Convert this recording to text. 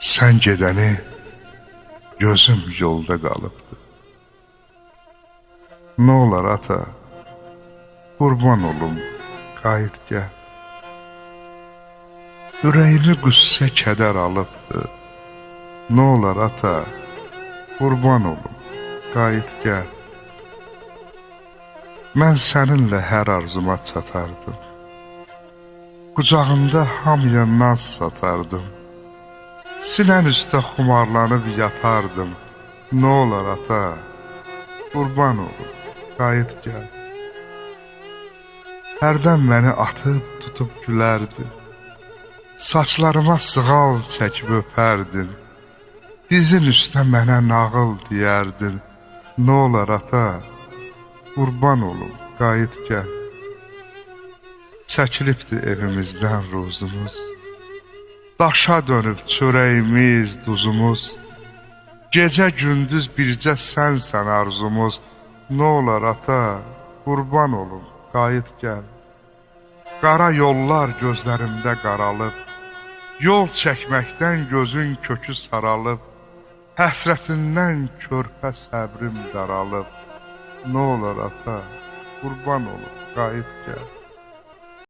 Sən gedəni gözüm yolda qalıbdı. Nə olar ata, qurban olum, qayıt gəl. Ürəyimi qüssə kədər alıbdı. Nə olar ata, qurban olum, qayıt gəl. Mən səninlə hər arzuma çatardım. Qucağında hamıya naz satardım. Sinən üstə xumarlanıb yatardım. Nə olar ata, qurban olum, qayıt gəl. Hərdən məni atıb tutub gülərdi. Saçlarıma sığal çəkib öpərdin. Dizin üstə mənə nağıl deyərdin. Nə olar ata, qurban olum, qayıt gəl. Çəkilibdi evimizdən ruzumuz. Daşa dönüb çörəyimiz, duzumuz. Gecə gündüz bircə sənsən arzumuz. Nə olar ata, qurban olum, qayıt gəl. Qara yollar gözlərimdə qaralıb. Yol çəkməkdən gözün kökü saralıb. Həsrətindən körpə səbrim daralıb. Nə olar ata, qurban olum, qayıt gəl.